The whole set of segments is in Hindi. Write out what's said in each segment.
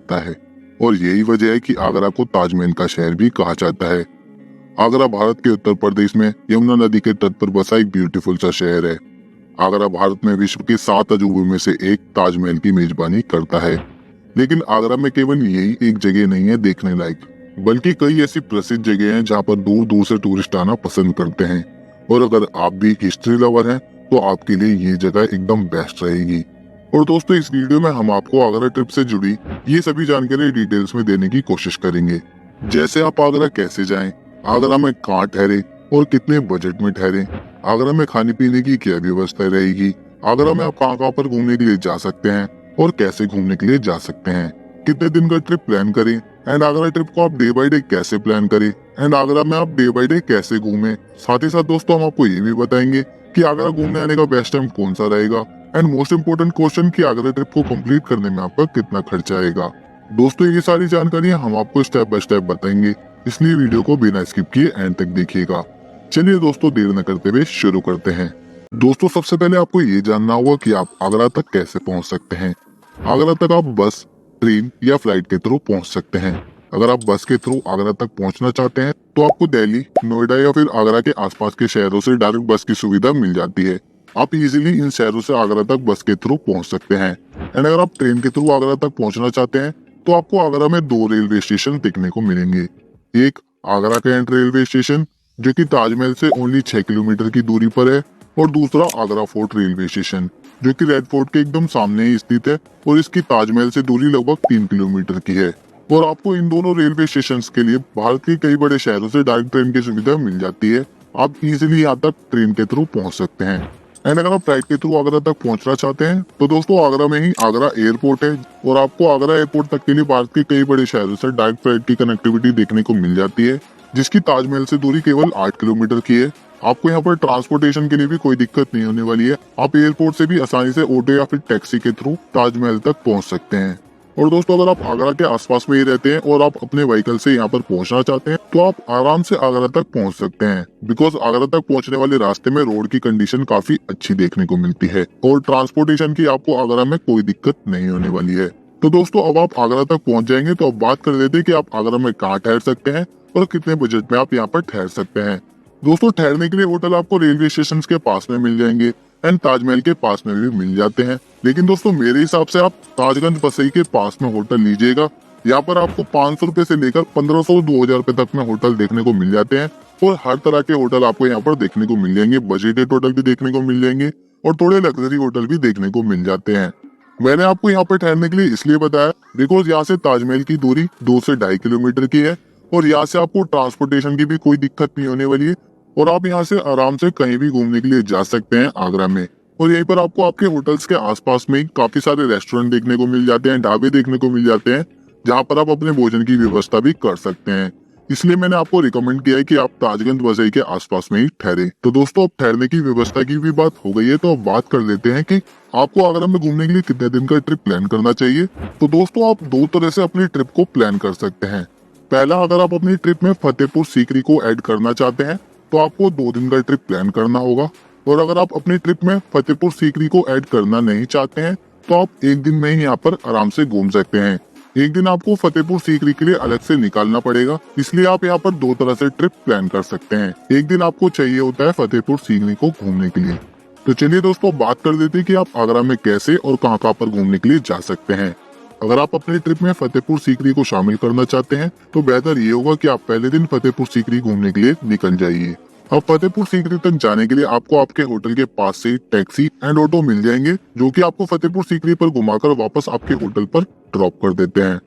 जाता है और यही वजह है कि आगरा को ताजमहल का शहर भी कहा जाता है। आगरा भारत के उत्तर प्रदेश में यमुना नदी के तट पर बसा एक ब्यूटीफुल सा शहर है। आगरा भारत में विश्व के 7 अजूबों में से एक ताजमहल की मेजबानी करता है। लेकिन आगरा में केवल यही एक जगह नहीं है देखने लायक, बल्कि कई ऐसी प्रसिद्ध जगह हैं जहाँ पर दूर दूर से टूरिस्ट आना पसंद करते हैं। और अगर आप भी हिस्ट्री लवर हैं तो आपके लिए ये जगह एकदम बेस्ट रहेगी। और दोस्तों, इस वीडियो में हम आपको आगरा ट्रिप से जुड़ी ये सभी जानकारी डिटेल्स में देने की कोशिश करेंगे। जैसे आप आगरा कैसे जाएं, आगरा में कहाँ ठहरे और कितने बजट में ठहरे, आगरा में खाने पीने की क्या व्यवस्था रहेगी, आगरा में आप कहाँ कहाँ पर घूमने के लिए जा सकते हैं और कैसे घूमने के लिए जा सकते हैं, कितने दिन का ट्रिप प्लान करें एंड आगरा ट्रिप को आप डे बाय डे कैसे प्लान करें एंड आगरा में आप डे बाय डे कैसे घूमें। साथ ही साथ दोस्तों, हम आपको ये भी बताएंगे कि आगरा घूमने आने का बेस्ट टाइम कौन सा रहेगा एंड मोस्ट इम्पोर्टेंट क्वेश्चन कि आगरा ट्रिप को कंप्लीट करने में आपका कितना खर्चा आएगा। दोस्तों, ये सारी जानकारी हम आपको स्टेप बाय स्टेप बताएंगे, इसलिए वीडियो को बिना स्किप किए एंड तक देखिएगा। चलिए दोस्तों, देर न करते हुए शुरू करते हैं। दोस्तों, सबसे पहले आपको ये जानना होगा कि आप आगरा तक कैसे पहुंच सकते हैं। आगरा तक आप बस, ट्रेन या फ्लाइट के थ्रू पहुंच सकते हैं। अगर आप बस के थ्रू आगरा तक पहुंचना चाहते हैं तो आपको दिल्ली, नोएडा या फिर आगरा के आसपास के शहरों से डायरेक्ट बस की सुविधा मिल जाती है। आप इजीली इन शहरों से आगरा तक बस के थ्रू पहुंच सकते हैं। एंड अगर आप ट्रेन के थ्रू आगरा तक पहुंचना चाहते हैं तो आपको आगरा में 2 रेलवे स्टेशन देखने को मिलेंगे। एक आगरा कैंट रेलवे स्टेशन जो कि ताजमहल से ओनली 6 किलोमीटर की दूरी पर है, और दूसरा आगरा फोर्ट रेलवे स्टेशन जो कि रेड फोर्ट के एकदम सामने ही स्थित है और इसकी ताजमहल से दूरी लगभग 3 किलोमीटर की है। और आपको इन दोनों रेलवे स्टेशन के लिए भारत के कई बड़े शहरों से डायरेक्ट ट्रेन की सुविधा मिल जाती है। आप इजीली यहाँ तक ट्रेन के थ्रू पहुँच सकते हैं। एंड अगर आप फ्लाइट के थ्रू आगरा तक पहुंचना चाहते हैं तो दोस्तों, आगरा में ही आगरा एयरपोर्ट है और आपको आगरा एयरपोर्ट तक के लिए भारत के कई बड़े शहरों से डायरेक्ट फ्लाइट की कनेक्टिविटी देखने को मिल जाती है, जिसकी ताजमहल से दूरी केवल 8 किलोमीटर की है। आपको यहाँ पर ट्रांसपोर्टेशन के लिए भी कोई दिक्कत नहीं होने वाली है। आप एयरपोर्ट से भी आसानी से ऑटो या फिर टैक्सी के थ्रू ताजमहल तक पहुँच सकते हैं। और दोस्तों, अगर आप आगरा के आसपास में ही रहते हैं और आप अपने व्हीकल से यहाँ पर पहुंचना चाहते हैं तो आप आराम से आगरा तक पहुंच सकते हैं, बिकॉज आगरा तक पहुंचने वाले रास्ते में रोड की कंडीशन काफी अच्छी देखने को मिलती है और ट्रांसपोर्टेशन की आपको आगरा में कोई दिक्कत नहीं होने वाली है। तो दोस्तों, अब आप आगरा तक पहुंच जाएंगे तो अब बात कर लेते हैं कि आप आगरा में कहाँ ठहर सकते हैं और कितने बजट में आप यहाँ पर ठहर सकते हैं। दोस्तों, ठहरने के लिए होटल आपको रेलवे स्टेशन के पास में मिल जाएंगे एंड ताजमहल के पास में भी मिल जाते हैं। लेकिन दोस्तों, मेरे हिसाब से आप ताजगंज बसई के पास में होटल लीजिएगा। यहाँ पर आपको 500 रुपए से लेकर 1500-2000 रुपए तक में होटल देखने को मिल जाते हैं और हर तरह के होटल आपको यहाँ पर देखने को मिल जाएंगे। बजटेड होटल भी देखने को मिल जाएंगे और थोड़े लग्जरी होटल भी देखने को मिल जाते हैं। मैंने आपको यहाँ पर ठहरने के लिए इसलिए बताया बिकॉज यहाँ से ताजमहल की दूरी 2 से 2.5 किलोमीटर की है और यहाँ से आपको ट्रांसपोर्टेशन की भी कोई दिक्कत नहीं होने वाली है और आप यहाँ से आराम से कहीं भी घूमने के लिए जा सकते हैं आगरा में। और यहीं पर आपको आपके होटल्स के आसपास में काफी सारे रेस्टोरेंट देखने को मिल जाते हैं, ढाबे देखने को मिल जाते हैं, जहाँ पर आप अपने भोजन की व्यवस्था भी कर सकते हैं। इसलिए मैंने आपको रिकमेंड किया है कि आप ताजगंज वसई के आसपास में ही ठहरे। तो दोस्तों, अब ठहरने की व्यवस्था की भी बात हो गई है तो अब बात कर लेते हैं कि आपको आगरा में घूमने के लिए कितने दिन का ट्रिप प्लान करना चाहिए। तो दोस्तों, आप 2 तरह से अपनी ट्रिप को प्लान कर सकते हैं। पहला, अगर आप अपनी ट्रिप में फतेहपुर सीकरी को ऐड करना चाहते हैं तो आपको 2 दिन का ट्रिप प्लान करना होगा। और अगर आप अपनी ट्रिप में फतेहपुर सीकरी को ऐड करना नहीं चाहते हैं तो आप 1 दिन में ही यहाँ पर आराम से घूम सकते हैं। 1 दिन आपको फतेहपुर सीकरी के लिए अलग से निकालना पड़ेगा, इसलिए आप यहाँ पर 2 तरह से ट्रिप प्लान कर सकते हैं। 1 दिन आपको चाहिए होता है फतेहपुर सीकरी को घूमने के लिए। तो चलिए दोस्तों, बात कर देते हैं कि आप आगरा में कैसे और कहाँ कहाँ पर घूमने के लिए जा सकते हैं। अगर आप अपनी ट्रिप में फतेहपुर सीकरी को शामिल करना चाहते हैं तो बेहतर ये होगा कि आप पहले दिन फतेहपुर सीकरी घूमने के लिए निकल जाइए। अब फतेहपुर सीकरी तक जाने के लिए आपको आपके होटल के पास से टैक्सी एंड ऑटो मिल जाएंगे जो कि आपको फतेहपुर सीकरी पर घुमाकर वापस आपके होटल पर ड्रॉप कर देते हैं।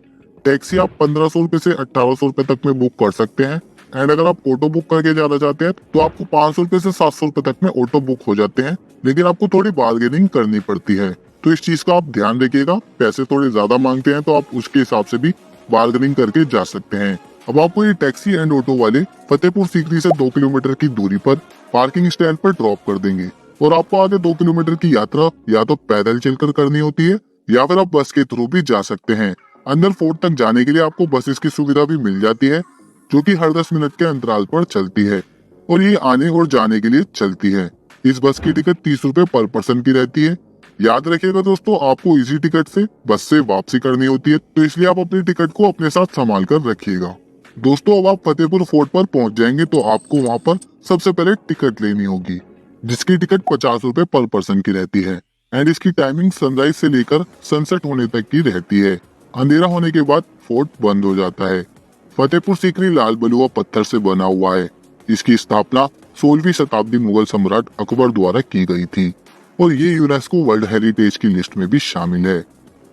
टैक्सी आप 1500 रुपए से 1800 रुपए तक में बुक कर सकते हैं एंड अगर आप ऑटो बुक करके जाना चाहते हैं तो आपको 500 रुपए से 700 रुपए तक में ऑटो बुक हो जाते हैं, लेकिन आपको थोड़ी बार्गेनिंग करनी पड़ती है। तो इस चीज का आप ध्यान रखिएगा, पैसे थोड़े ज्यादा मांगते हैं तो आप उसके हिसाब से भी बार्गेनिंग करके जा सकते हैं। अब आपको ये टैक्सी एंड ऑटो वाले फतेहपुर सीकरी से 2 किलोमीटर की दूरी पर पार्किंग स्टैंड पर ड्रॉप कर देंगे और आपको आगे 2 किलोमीटर की यात्रा या तो पैदल चलकर करनी होती है या फिर आप बस के थ्रू भी जा सकते हैं। अंदर फोर्ट तक जाने के लिए आपको बसेस की सुविधा भी मिल जाती है जो कि हर 10 मिनट के अंतराल पर चलती है और ये आने और जाने के लिए चलती है। इस बस की टिकट 30 रुपए पर पर्सन की रहती है याद रखिएगा दोस्तों, आपको इसी टिकट से बस से वापसी करनी होती है, तो इसलिए आप अपनी टिकट को अपने साथ संभाल कर रखिएगा। दोस्तों अब आप फतेहपुर फोर्ट पर पहुंच जाएंगे तो आपको वहां पर सबसे पहले टिकट लेनी होगी, जिसकी टिकट 50 रुपए पर पर्सन की रहती है। एंड इसकी टाइमिंग सनराइज से लेकर सनसेट होने तक की रहती है। अंधेरा होने के बाद फोर्ट बंद हो जाता है। फतेहपुर सीकरी लाल बलुआ पत्थर से बना हुआ है। इसकी स्थापना 16वीं शताब्दी मुगल सम्राट अकबर द्वारा की गई थी और ये यूनेस्को वर्ल्ड हेरिटेज की लिस्ट में भी शामिल है।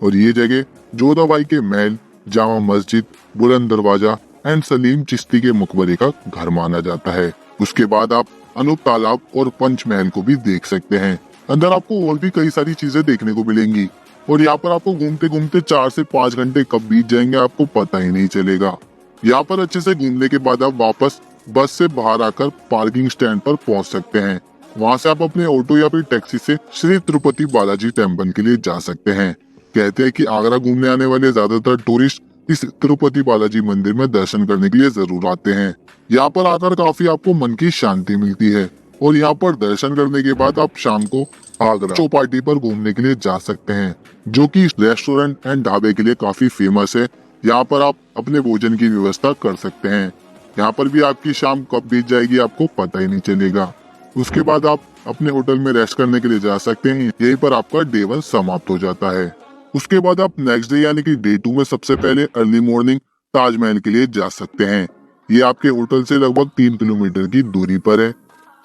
और ये जगह जोधाबाई के महल, जामा मस्जिद, बुलंद दरवाजा एंड सलीम चिश्ती के मकबरे का घर माना जाता है। उसके बाद आप अनूप तालाब और पंचमहल को भी देख सकते हैं। अंदर आपको और भी कई सारी चीजें देखने को मिलेंगी और यहाँ पर आपको घूमते घूमते 4 से 5 घंटे कब बीत जाएंगे आपको पता ही नहीं चलेगा। यहाँ पर अच्छे से घूमने के बाद आप वापस बस से बाहर आकर पार्किंग स्टैंड पर पहुँच सकते हैं। वहाँ से आप अपने ऑटो या फिर टैक्सी से श्री तिरुपति बालाजी टेम्पल के लिए जा सकते हैं। कहते हैं कि आगरा घूमने आने वाले ज्यादातर टूरिस्ट इस तिरुपति बालाजी मंदिर में दर्शन करने के लिए जरूर आते हैं। यहाँ पर आकर काफी आपको मन की शांति मिलती है और यहाँ पर दर्शन करने के बाद आप शाम को आगरा चौपाटी पर घूमने के लिए जा सकते हैं, जो कि रेस्टोरेंट एंड ढाबे के लिए काफी फेमस है। यहाँ पर आप अपने भोजन की व्यवस्था कर सकते हैं। यहाँ पर भी आपकी शाम कब बीत जाएगी आपको पता ही नहीं चलेगा। उसके बाद आप अपने होटल में रेस्ट करने के लिए जा सकते हैं। यहीं पर आपका डे 1 समाप्त हो जाता है। उसके बाद आप नेक्स्ट डे यानी कि डे 2 में सबसे पहले अर्ली मॉर्निंग ताजमहल के लिए जा सकते हैं। ये आपके होटल से लगभग 3 किलोमीटर की दूरी पर है।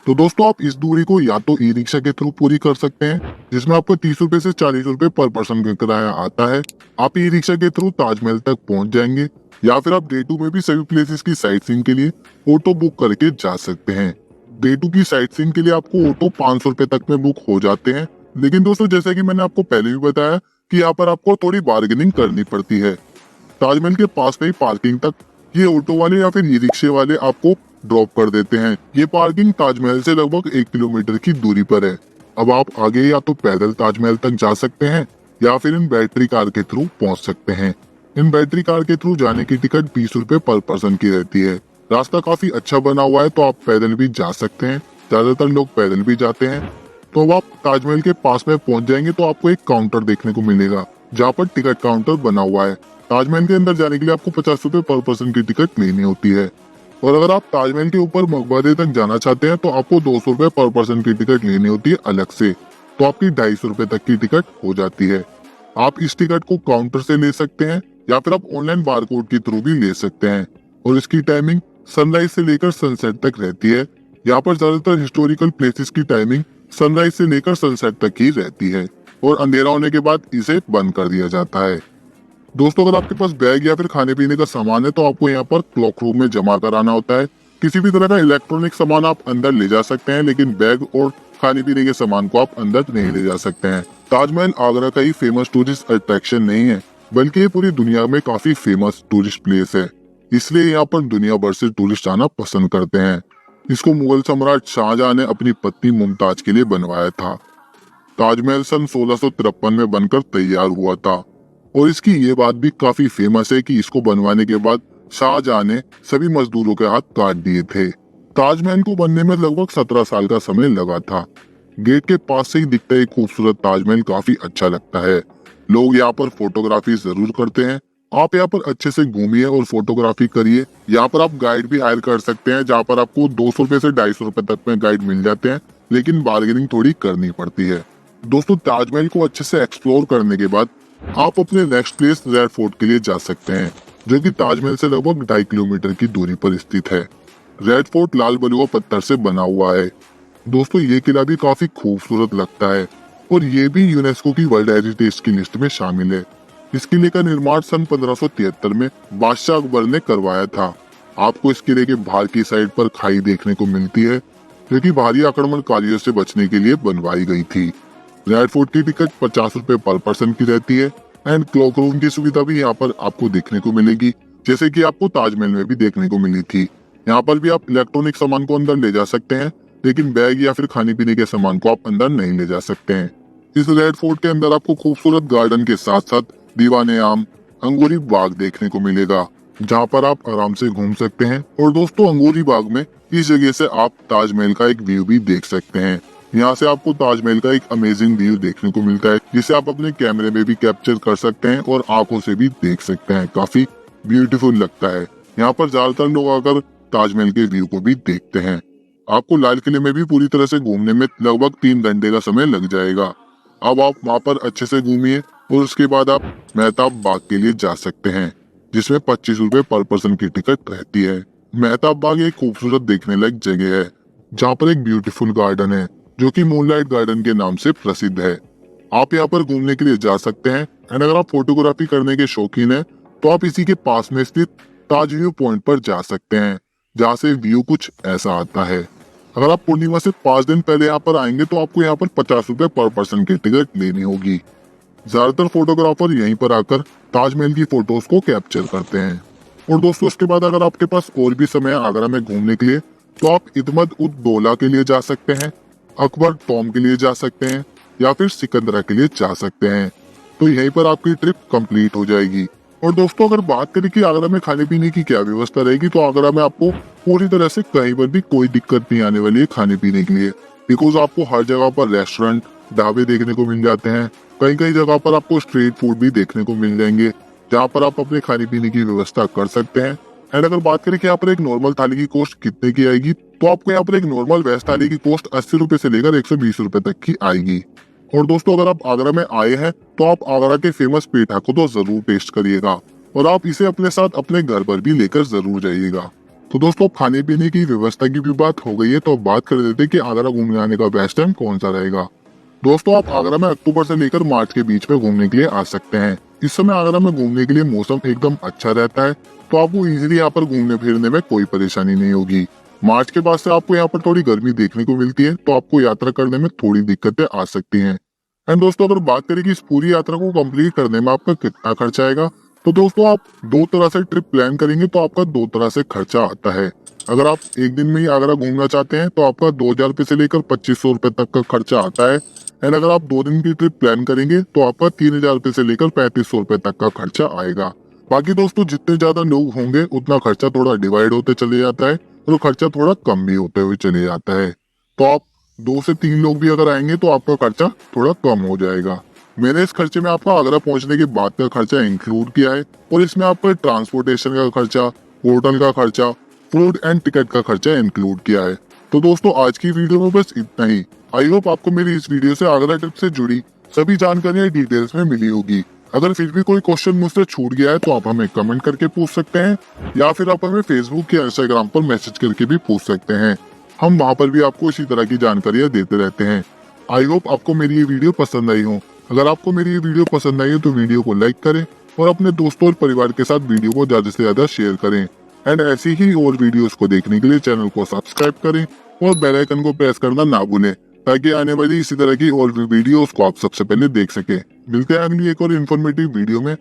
तो दोस्तों आप इस दूरी को या तो ई रिक्शा के थ्रू पूरी कर सकते हैं, जिसमें आपको 30 रुपए से 40 रुपए पर पर्सन का किराया आता है। आप ई रिक्शा के थ्रू ताजमहल तक पहुंच जाएंगे, या फिर आप डे 2 में भी सभी प्लेसेस की साइट सीइंग के लिए ऑटो बुक करके जा सकते हैं। डे 2 की साइट सीइंग के लिए आपको ऑटो 500 रुपए तक में बुक हो जाते हैं। लेकिन दोस्तों जैसे कि मैंने आपको पहले भी बताया कि यहाँ पर आपको थोड़ी बार्गेनिंग करनी पड़ती है। ताजमहल के पास में ही पार्किंग तक ये ऑटो वाले या फिर ई रिक्शे वाले आपको ड्रॉप कर देते हैं। ये पार्किंग ताजमहल से लगभग 1 किलोमीटर की दूरी पर है। अब आप आगे या तो पैदल ताजमहल तक जा सकते हैं या फिर इन बैटरी कार के थ्रू पहुंच सकते हैं। इन बैटरी कार के थ्रू जाने की टिकट 20 रुपए पर पर्सन की रहती है। रास्ता काफी अच्छा बना हुआ है, तो आप पैदल भी जा सकते हैं। ज्यादातर लोग पैदल भी जाते हैं। तो अब आप ताजमहल के पास में पहुंच जाएंगे तो आपको एक काउंटर देखने को मिलेगा, जहाँ पर टिकट काउंटर बना हुआ है। ताजमहल के अंदर जाने के लिए आपको 50 रुपए पर पर्सन की टिकट लेनी होती है। और अगर आप ताजमहल के ऊपर मकबरे तक जाना चाहते हैं तो आपको 200 रुपए पर पर्सन की टिकट लेनी होती है अलग से। तो आपकी 250 रुपए तक की टिकट हो जाती है। आप इस टिकट को काउंटर से ले सकते हैं या फिर आप ऑनलाइन बारकोड के थ्रू भी ले सकते हैं। और इसकी टाइमिंग सनराइज से लेकर सनसेट तक रहती है। यहाँ पर ज्यादातर हिस्टोरिकल प्लेसेस की टाइमिंग सनराइज से लेकर सनसेट तक ही रहती है और अंधेरा होने के बाद इसे बंद कर दिया जाता है। दोस्तों अगर आपके पास बैग या फिर खाने पीने का सामान है तो आपको यहाँ पर क्लॉक रूम में जमा कराना होता है। किसी भी तरह का इलेक्ट्रॉनिक सामान आप अंदर ले जा सकते हैं, लेकिन बैग और खाने पीने के सामान को आप अंदर नहीं ले जा सकते हैं। ताजमहल आगरा का ही फेमस टूरिस्ट अट्रैक्शन नहीं है, बल्कि ये पूरी दुनिया में काफी फेमस टूरिस्ट प्लेस है। इसलिए यहाँ पर दुनिया भर से टूरिस्ट आना पसंद करते हैं। इसको मुगल सम्राट शाहजहां ने अपनी पत्नी मुमताज के लिए बनवाया था। ताजमहल सन 1653 में बनकर तैयार हुआ था और इसकी ये बात भी काफी फेमस है कि इसको बनवाने के बाद शाहजहां ने सभी मजदूरों के हाथ काट दिए थे। ताजमहल को बनने में लगभग 17 साल का समय लगा था। गेट के पास से ही दिखता है खूबसूरत ताजमहल काफी अच्छा लगता है। लोग यहाँ पर फोटोग्राफी जरूर करते हैं। आप यहाँ पर अच्छे से घूमिए और फोटोग्राफी करिए। यहाँ पर आप गाइड भी हायर कर सकते हैं, जहाँ पर आपको 200 रुपए से 250 रुपए तक में गाइड मिल जाते हैं, लेकिन बार्गेनिंग थोड़ी करनी पड़ती है। दोस्तों ताजमहल को अच्छे से एक्सप्लोर करने के बाद आप अपने नेक्स्ट प्लेस रेड फोर्ट के लिए जा सकते हैं, जो कि ताजमहल से लगभग 2.5 किलोमीटर की दूरी पर स्थित है। रेड फोर्ट लाल बलुआ पत्थर से बना हुआ है। दोस्तों ये किला भी काफी खूबसूरत लगता है और ये भी यूनेस्को की वर्ल्ड हेरिटेज की लिस्ट में शामिल है। इस किले का निर्माण सन 1573 में बादशाह अकबर ने करवाया था। आपको इस किले के बाहर की साइड पर खाई देखने को मिलती है, जो कि भारी आक्रमणकारियों से बचने के लिए बनवाई गई थी। रेड फोर्ट की टिकट 50 रुपए पर पर्सन की रहती है एंड क्लॉक रूम की सुविधा भी यहाँ पर आपको देखने को मिलेगी, जैसे कि आपको ताजमहल में भी देखने को मिली थी। यहाँ पर भी आप इलेक्ट्रॉनिक सामान को अंदर ले जा सकते हैं, लेकिन बैग या फिर खाने पीने के सामान को आप अंदर नहीं ले जा सकते हैं। इस रेड फोर्ट के अंदर आपको खूबसूरत गार्डन के साथ साथ दीवाने आम अंगूरी बाग देखने को मिलेगा, जहाँ पर आप आराम से घूम सकते हैं। और दोस्तों अंगूरी बाग में इस जगह से आप ताजमहल का एक व्यू भी देख सकते हैं। यहाँ से आपको ताजमहल का एक अमेजिंग व्यू देखने को मिलता है, जिसे आप अपने कैमरे में भी कैप्चर कर सकते हैं और आंखों से भी देख सकते हैं। काफी ब्यूटीफुल लगता है। यहाँ पर ज्यादातर लोग आकर ताजमहल के व्यू को भी देखते हैं। आपको लाल किले में भी पूरी तरह से घूमने में लगभग 3 घंटे का समय लग जाएगा। अब आप वहाँ पर अच्छे से घूमिए और उसके बाद आप मेहताब बाग के लिए जा सकते हैं, जिसमें 25 रुपए पर पर्सन की टिकट रहती है। मेहताब बाग एक खूबसूरत देखने लायक जगह है, जहाँ पर एक ब्यूटीफुल गार्डन है जो कि मूनलाइट गार्डन के नाम से प्रसिद्ध है। आप यहाँ पर घूमने के लिए जा सकते हैं। एंड अगर आप फोटोग्राफी करने के शौकीन हैं, तो आप इसी के पास में स्थित ताज व्यू पॉइंट पर जा सकते हैं, जहाँ से व्यू कुछ ऐसा आता है। अगर आप पूर्णिमा से 5 दिन पहले यहाँ पर आएंगे तो आपको यहाँ पर 50 रुपए पर पर्सन की टिकट लेनी होगी। ज्यादातर फोटोग्राफर यहीं पर आकर ताजमहल की फोटोज को कैप्चर करते हैं। और दोस्तों, उसके बाद अगर आपके पास और भी समय है आगरा में घूमने के लिए, तो आप इतमद उद दौला के लिए जा सकते हैं, अकबर टॉम के लिए जा सकते हैं, या फिर सिकंदरा के लिए जा सकते हैं। तो यहीं पर आपकी ट्रिप कंप्लीट हो जाएगी। और दोस्तों, अगर बात करें कि आगरा में खाने पीने की क्या व्यवस्था रहेगी, तो आगरा में आपको पूरी तरह से कहीं पर भी कोई दिक्कत नहीं आने वाली है खाने पीने के लिए। बिकॉज आपको हर जगह पर रेस्टोरेंट, ढाबे देखने को मिल जाते हैं। कई कई जगह पर आपको स्ट्रीट फूड भी देखने को मिल जाएंगे, जहाँ पर आप अपने खाने पीने की व्यवस्था कर सकते हैं। एंड अगर बात करें कि यहाँ पर एक नॉर्मल थाली की कॉस्ट कितने की आएगी, तो आपको यहाँ पर एक नॉर्मल वेज थाली की कॉस्ट 80 रुपए से लेकर 120 रुपए तक की आएगी। और दोस्तों, अगर आप आगरा में आए हैं तो आप आगरा के फेमस पेठा को तो जरूर टेस्ट करिएगा, और आप इसे अपने साथ अपने घर पर भी लेकर जरूर जाइएगा। तो दोस्तों, खाने पीने की व्यवस्था की भी बात हो गई है, तो अब बात कर देते हैं कि आगरा घूमने आने का बेस्ट टाइम कौन सा रहेगा। दोस्तों, आप आगरा में अक्टूबर से लेकर मार्च के बीच में घूमने के लिए आ सकते हैं। इस समय आगरा में घूमने के लिए मौसम एकदम अच्छा रहता है, तो आपको इजीली यहाँ पर घूमने फिरने में कोई परेशानी नहीं होगी। मार्च के बाद से आपको यहाँ पर थोड़ी गर्मी देखने को मिलती है, तो आपको यात्रा करने में थोड़ी दिक्कतें आ सकती हैं। एंड दोस्तों, अगर बात करें कि इस पूरी यात्रा को कंप्लीट करने में आपका कितना खर्चा आएगा, तो दोस्तों आप दो तरह से ट्रिप प्लान करेंगे तो आपका दो तरह से खर्चा आता है। अगर आप एक दिन में ही आगरा घूमना चाहते हैं तो आपका 2000 रुपए से लेकर 2500 रुपए तक का खर्चा आता है। एंड अगर आप 2 दिन की ट्रिप प्लान करेंगे तो आपका 3000 रुपए से लेकर 3500 रुपए तक का खर्चा आएगा। बाकी दोस्तों, जितने ज्यादा लोग होंगे उतना खर्चा थोड़ा डिवाइड होते चले जाता है और खर्चा थोड़ा कम भी होते हुए चले जाता है। तो आप 2 से 3 लोग भी अगर आएंगे तो आपका खर्चा थोड़ा कम हो जाएगा। मैंने इस खर्चे में आपका आगरा पहुंचने के बाद का खर्चा इंक्लूड किया है, और इसमें आपका ट्रांसपोर्टेशन का खर्चा, होटल का खर्चा, फूड एंड टिकट का खर्चा इंक्लूड किया है। तो दोस्तों, आज की वीडियो में बस इतना ही। आई होप आपको मेरी इस वीडियो से आगरा ट्रिप से जुड़ी सभी जानकारियां डिटेल्स में मिली होगी। अगर फिर भी कोई क्वेश्चन मुझसे छूट गया है तो आप हमें कमेंट करके पूछ सकते हैं, या फिर आप हमें फेसबुक या इंस्टाग्राम पर मैसेज करके भी पूछ सकते हैं। हम वहाँ पर भी आपको इसी तरह की जानकारियां देते रहते हैं। आई होप आपको मेरी ये वीडियो पसंद आई हो। अगर आपको मेरी ये वीडियो पसंद आई हो तो वीडियो को लाइक करें और अपने दोस्तों और परिवार के साथ वीडियो को ज्यादा से ज्यादा शेयर करें। एंड ऐसी ही और वीडियोस को देखने के लिए चैनल को सब्सक्राइब करें और बेल आइकन को प्रेस करना ना भूलें, ताकि आने वाली इसी तरह की और भी वीडियोस को आप सबसे पहले देख सकें। मिलते हैं अगली एक और इन्फॉर्मेटिव वीडियो में।